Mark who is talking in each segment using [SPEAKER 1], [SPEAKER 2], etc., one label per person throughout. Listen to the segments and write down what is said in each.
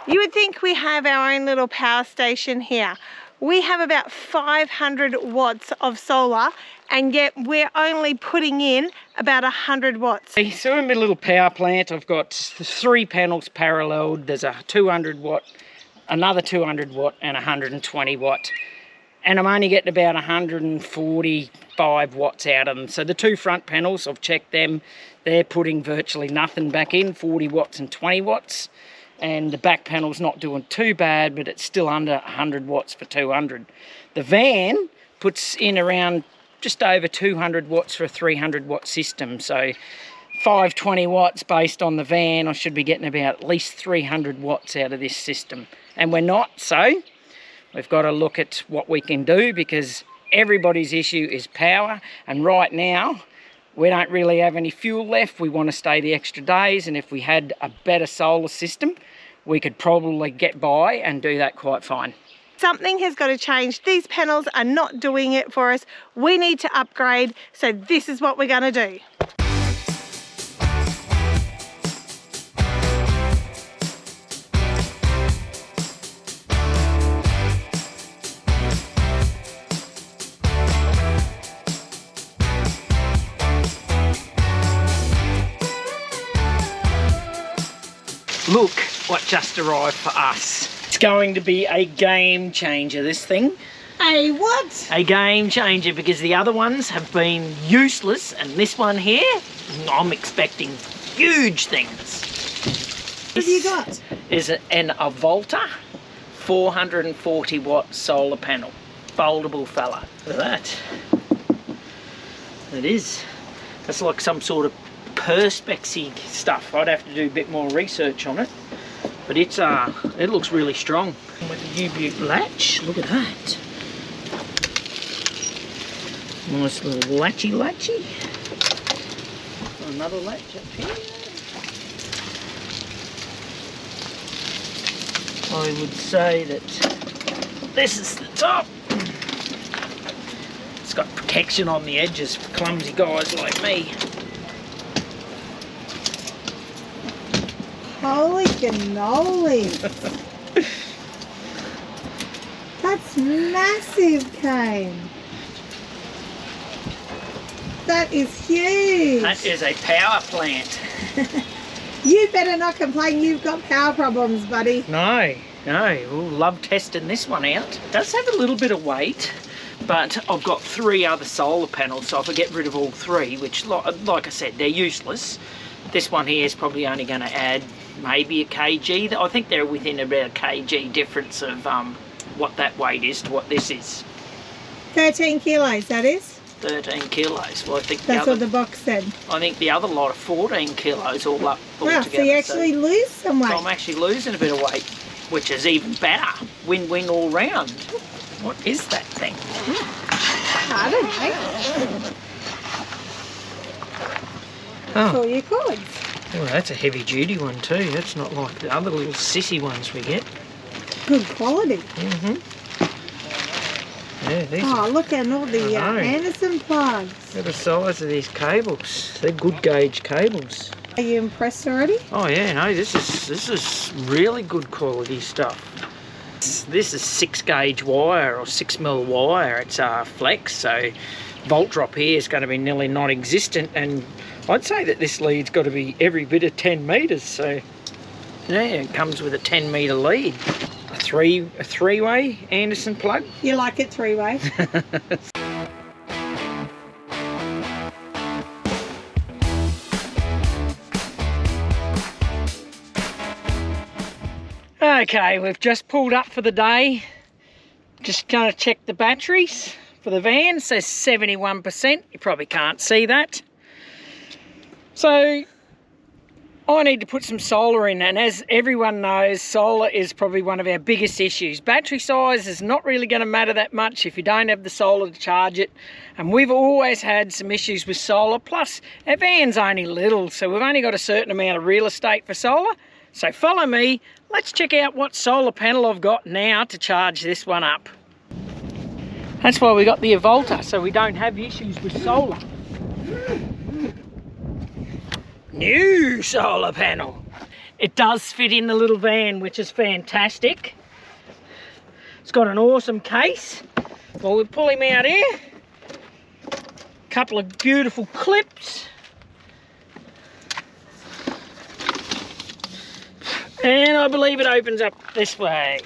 [SPEAKER 1] You would think we have our own little power station here. We have about 500 watts of solar, and yet we're only putting in about 100 watts.
[SPEAKER 2] So in my little power plant, I've got 3 panels paralleled. There's a 200 watt, another 200 watt, and 120 watt. And I'm only getting about 145 watts out of them. So the 2 front panels, I've checked them. They're putting virtually nothing back in, 40 watts and 20 watts. And the back panel's not doing too bad, but it's still under 100 watts for 200. The van puts in around just over 200 watts for a 300 watt system. So 520 watts based on the van, I should be getting about at least 300 watts out of this system. And we're not, so we've got to look at what we can do, because everybody's issue is power. And right now, we don't really have any fuel left. We want to stay the extra days, and if we had a better solar system, we could probably get by and do that quite fine.
[SPEAKER 1] Something has got to change. These panels are not doing it for us. We need to upgrade, so this is what we're going to do.
[SPEAKER 2] Look what just arrived for us. It's going to be a game changer, this thing.
[SPEAKER 1] A what?
[SPEAKER 2] A game changer, because the other ones have been useless, and this one here, I'm expecting huge things.
[SPEAKER 1] What have you got?
[SPEAKER 2] Is an Alvolta 440 watt solar panel. Foldable fella. Look at that. It is. That's like some sort of Perspex-y stuff. I'd have to do a bit more research on it, but it's it looks really strong. With the U-Butte latch, look at that. Nice little latchy. Another latch up here. I would say that this is the top. It's got protection on the edges for clumsy guys like me.
[SPEAKER 1] Holy cannoli! That's massive, Cain. That is huge.
[SPEAKER 2] That is a power plant.
[SPEAKER 1] You better not complain you've got power problems, buddy.
[SPEAKER 2] No, we'll love testing this one out. It does have a little bit of weight, but I've got 3 other solar panels, so if I get rid of all 3, which like I said, they're useless, this one here is probably only going to add maybe a kg. I think they're within about a kg difference of what that weight is to what this is.
[SPEAKER 1] 13 kilos, that is?
[SPEAKER 2] 13 kilos. Well, I think
[SPEAKER 1] that's what the box said.
[SPEAKER 2] I think the other lot are 14 kilos all up
[SPEAKER 1] wow,
[SPEAKER 2] together.
[SPEAKER 1] So you actually lose some weight.
[SPEAKER 2] So I'm actually losing a bit of weight, which is even better. Win-win all round. What is that thing?
[SPEAKER 1] I don't know. That's all your cords.
[SPEAKER 2] Oh, that's a heavy duty one too. That's not like the other little sissy ones we get.
[SPEAKER 1] Good quality.
[SPEAKER 2] Yeah, these
[SPEAKER 1] look at all the Anderson plugs.
[SPEAKER 2] Look at the size of these cables. They're good gauge cables.
[SPEAKER 1] Are you impressed already?
[SPEAKER 2] Oh yeah, no, this is really good quality stuff. This is 6 gauge wire or 6mm wire. It's flex, so volt drop here is going to be nearly non-existent, and I'd say that this lead's got to be every bit of 10 metres, so yeah, it comes with a 10 metre lead. A three-way Anderson plug.
[SPEAKER 1] You like it 3-way?
[SPEAKER 2] Okay, we've just pulled up for the day. Just going to check the batteries for the van. It says 71%. You probably can't see that. So I need to put some solar in, and as everyone knows, solar is probably one of our biggest issues. Battery size is not really going to matter that much if you don't have the solar to charge it, and we've always had some issues with solar. Plus our van's only little, so we've only got a certain amount of real estate for solar. So follow me, let's check out what solar panel I've got now to charge this one up. That's why we got the Alvolta, so we don't have issues with solar. New solar panel. it does fit in the little van, which is fantastic. It's got an awesome case. Well, we'll pull him out here. Couple of beautiful clips. And I believe it opens up this way,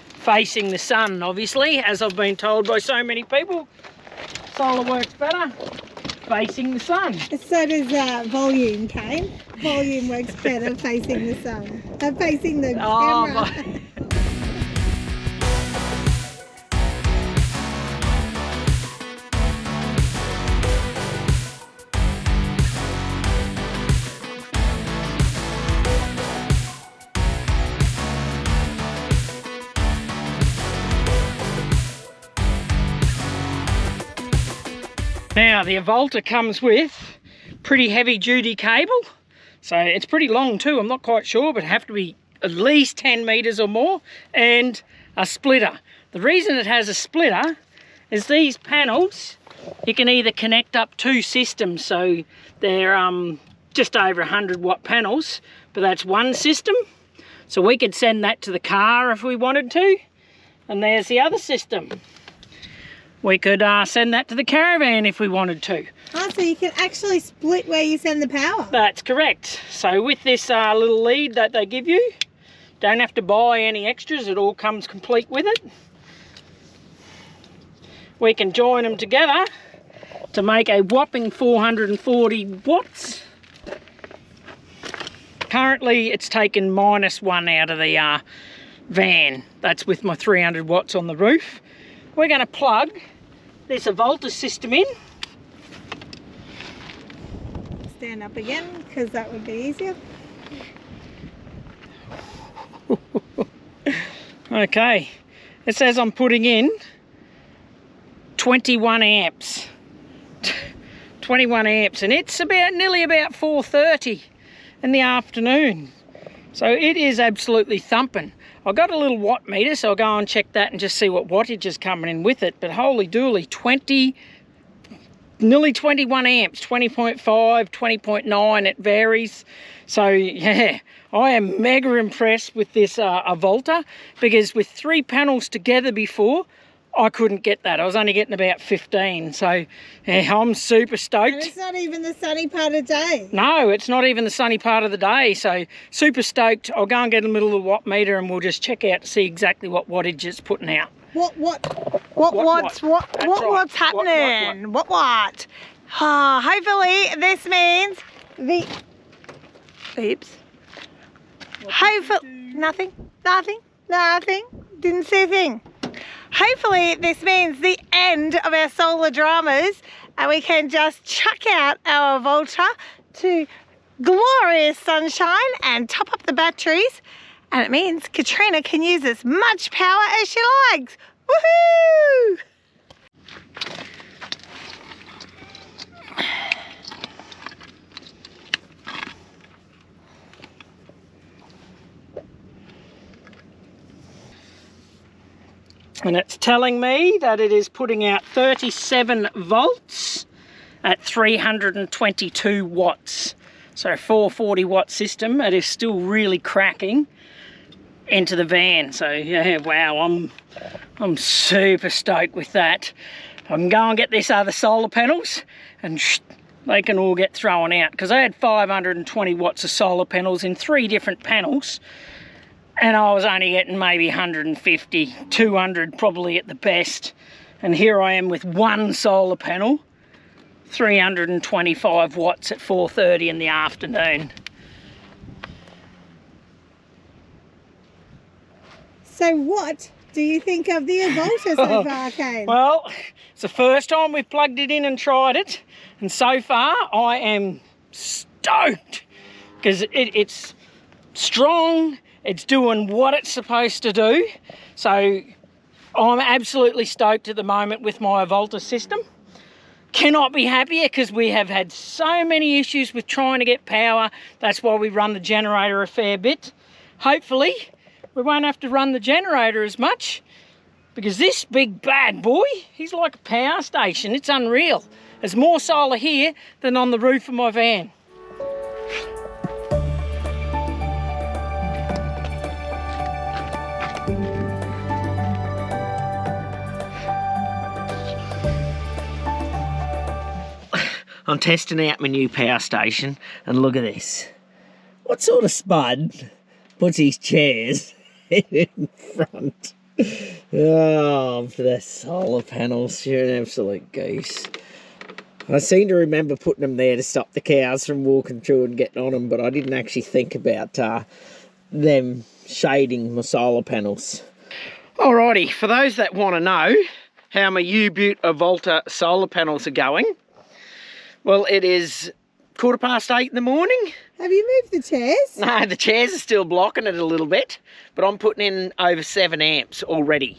[SPEAKER 2] facing the sun, obviously, as I've been told by so many people. Solar works better facing the sun.
[SPEAKER 1] So does volume, Cain. Volume works better facing the sun. Facing the camera.
[SPEAKER 2] Now the Alvolta comes with pretty heavy duty cable, so it's pretty long too. I'm not quite sure, but have to be at least 10 meters or more, and a splitter. The reason it has a splitter is these panels, you can either connect up two systems, so they're just over 100 watt panels, but that's one system. So we could send that to the car if we wanted to, and there's the other system. We could send that to the caravan if we wanted to.
[SPEAKER 1] Oh, so you can actually split where you send the power.
[SPEAKER 2] That's correct. So with this little lead that they give you, don't have to buy any extras, it all comes complete with it. We can join them together to make a whopping 440 watts. Currently it's taken -1 out of the van. That's with my 300 watts on the roof. We're going to plug this Alvolta system in.
[SPEAKER 1] Stand up again, because that would be easier.
[SPEAKER 2] Okay, it says I'm putting in 21 amps. 21 amps, and it's nearly about 4:30 in the afternoon. So it is absolutely thumping. I've got a little watt meter, so I'll go and check that and just see what wattage is coming in with it. But holy dooly, nearly 21 amps, 20.5, 20.9, it varies. So yeah, I am mega impressed with this Alvolta, because with 3 panels together before, I couldn't get that. I was only getting about 15. So yeah, I'm super stoked.
[SPEAKER 1] And it's not even the sunny part of the day.
[SPEAKER 2] No, it's not even the sunny part of the day. So super stoked. I'll go and get a little watt meter and we'll just check out to see exactly what wattage it's putting out.
[SPEAKER 1] What's happening? What? Hopefully this means the... Oops. Hopefully... Nothing. Didn't see a thing. Hopefully this means the end of our solar dramas, and we can just chuck out our Alvolta to glorious sunshine and top up the batteries, and it means Katrina can use as much power as she likes. Woohoo!
[SPEAKER 2] And it's telling me that it is putting out 37 volts at 322 watts. So a 440 watt system. It is still really cracking into the van. So yeah, wow, I'm super stoked with that. I can go and get this other solar panels and they can all get thrown out, because I had 520 watts of solar panels in 3 different panels. And I was only getting maybe 150, 200 probably at the best. And here I am with 1 solar panel, 325 watts at 4:30 in the afternoon.
[SPEAKER 1] So what do you think of the Alvolta so far, Cain?
[SPEAKER 2] Well, it's the first time we've plugged it in and tried it. And so far I am stoked, because it's strong. It's doing what it's supposed to do. So I'm absolutely stoked at the moment with my Alvolta system. Cannot be happier, because we have had so many issues with trying to get power. That's why we run the generator a fair bit. Hopefully we won't have to run the generator as much, because this big bad boy, he's like a power station. It's unreal. There's more solar here than on the roof of my van. I'm testing out my new power station, and look at this. What sort of spud puts his chairs in front? Oh, for the solar panels, you're an absolute goose. I seem to remember putting them there to stop the cows from walking through and getting on them, but I didn't actually think about them shading my solar panels. Alrighty, for those that want to know how my U-Butte Alvolta solar panels are going, well, it is 8:15 in the morning.
[SPEAKER 1] Have you moved the chairs?
[SPEAKER 2] No, the chairs are still blocking it a little bit, but I'm putting in over 7 amps already.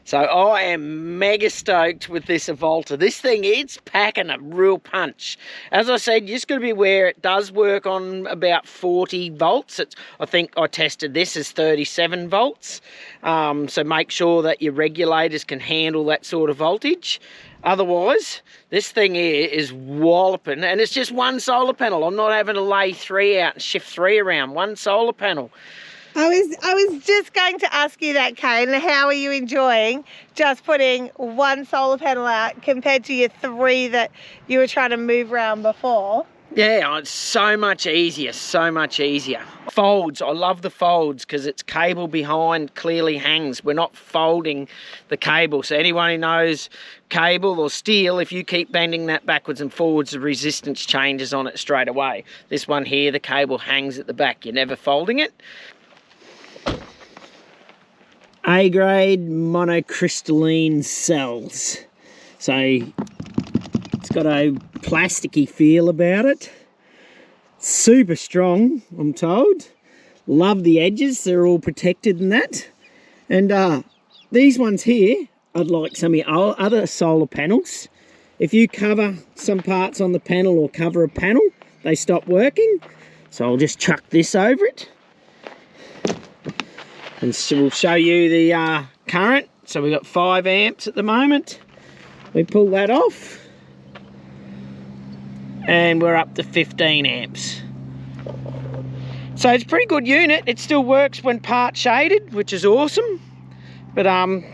[SPEAKER 2] So I am mega stoked with this Alvolta. This thing, it's packing a real punch. As I said, you just got to be aware it does work on about 40 volts. I think I tested this as 37 volts. So make sure that your regulators can handle that sort of voltage. Otherwise, this thing here is walloping, and it's just one solar panel. I'm not having to lay 3 out and shift 3 around. One solar panel.
[SPEAKER 1] I was just going to ask you that, Cain. How are you enjoying just putting one solar panel out compared to your 3 that you were trying to move around before?
[SPEAKER 2] Yeah, it's so much easier, so much easier. Folds, I love the folds because its cable behind clearly hangs. We're not folding the cable. So anyone who knows cable or steel, if you keep bending that backwards and forwards, the resistance changes on it straight away. This one here, the cable hangs at the back. You're never folding it. A-grade monocrystalline cells. So it's got a plasticky feel about it. Super strong, I'm told. Love the edges, they're all protected and that. And these ones here, I'd like some of your other solar panels. If you cover some parts on the panel or cover a panel, they stop working. So I'll just chuck this over it. And so we'll show you the current. So we've got 5 amps at the moment. We pull that off and we're up to 15 amps. So it's a pretty good unit. It still works when part shaded, which is awesome. But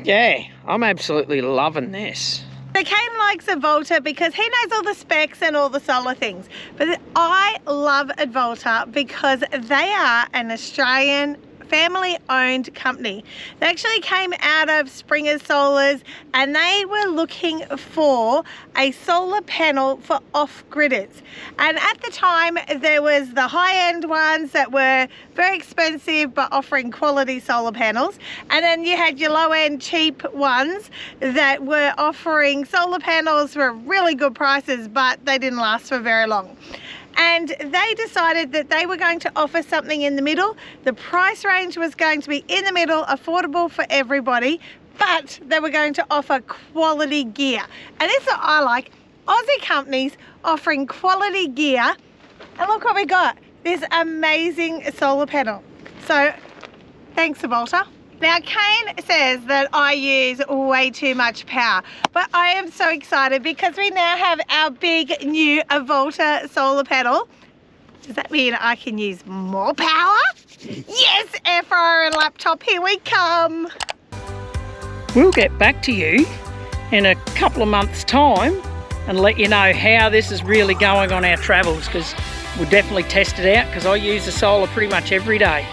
[SPEAKER 2] yeah, I'm absolutely loving this.
[SPEAKER 1] So Cain likes Alvolta because he knows all the specs and all the solar things. But I love Alvolta because they are an Australian family-owned company. They actually came out of Springer Solars, and they were looking for a solar panel for off-gridders. And at the time, there was the high-end ones that were very expensive but offering quality solar panels, and then you had your low-end cheap ones that were offering solar panels for really good prices, but they didn't last for very long. And they decided that they were going to offer something in the middle. The price range was going to be in the middle, affordable for everybody, but they were going to offer quality gear. And that's what I like, Aussie companies offering quality gear. And look what we got, this amazing solar panel. So thanks, Alvolta. Now, Cain says that I use way too much power, but I am so excited because we now have our big new Alvolta solar panel. Does that mean I can use more power? Yes, air fryer and laptop, here we come.
[SPEAKER 2] We'll get back to you in a couple of months' time and let you know how this is really going on our travels, because we'll definitely test it out because I use the solar pretty much every day.